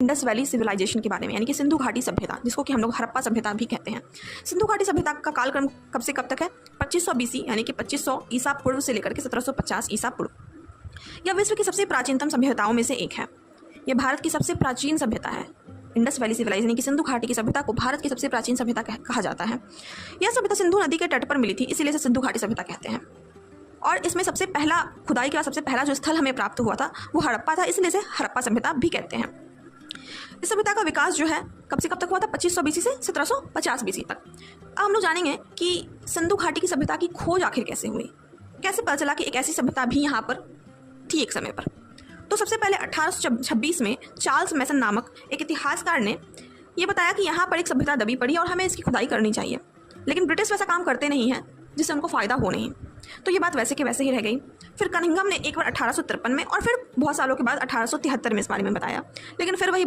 Indus valley civilisation के बारे में, यानी कि सिंधु घाटी सभ्यता, जिसको कि हम लोग हड़प्पा सभ्यता भी कहते हैं। सिंधु घाटी सभ्यता का कालक्रम कब से कब तक है? 2500 BC यानी कि 2500 ईसा पूर्व से लेकर के 1750 ईसा पूर्व। यह विश्व की सबसे प्राचीनतम सभ्यताओं में से एक है। यह भारत की सबसे प्राचीन सभ्यता है। इंडस वैली सिविलाइजेशन यानी कि सिंधु घाटी की सभ्यता को भारत की सबसे प्राचीन सभ्यता कहा जाता है। यह सभ्यता सिंधु नदी के तट पर मिली थी, इसीलिए इसे सिंधु घाटी सभ्यता कहते हैं। और इसमें सबसे पहला खुदाई के बाद सबसे पहला जो स्थल हमें प्राप्त हुआ था वो हड़प्पा था, इसलिए इसे हड़प्पा सभ्यता भी कहते हैं। इस सभ्यता का विकास जो है कब से कब तक हुआ था? 2500 BC से 1750 BC तक। अब हम लोग जानेंगे कि सिंधु घाटी की सभ्यता की खोज आखिर कैसे हुई, कैसे पता चला कि एक ऐसी सभ्यता भी यहाँ पर थी एक समय पर। तो सबसे पहले 1826 में चार्ल्स मैसन नामक एक इतिहासकार ने यह बताया कि यहाँ पर एक सभ्यता दबी पड़ी और हमें इसकी खुदाई करनी चाहिए। लेकिन ब्रिटिश वैसा काम करते नहीं हैं जिससे उनको फ़ायदा हो नहीं, तो ये बात वैसे के वैसे ही रह गई। फिर कनिंघम ने एक बार 1853 में और फिर बहुत सालों के बाद 1873 में इस बारे में बताया, लेकिन फिर वही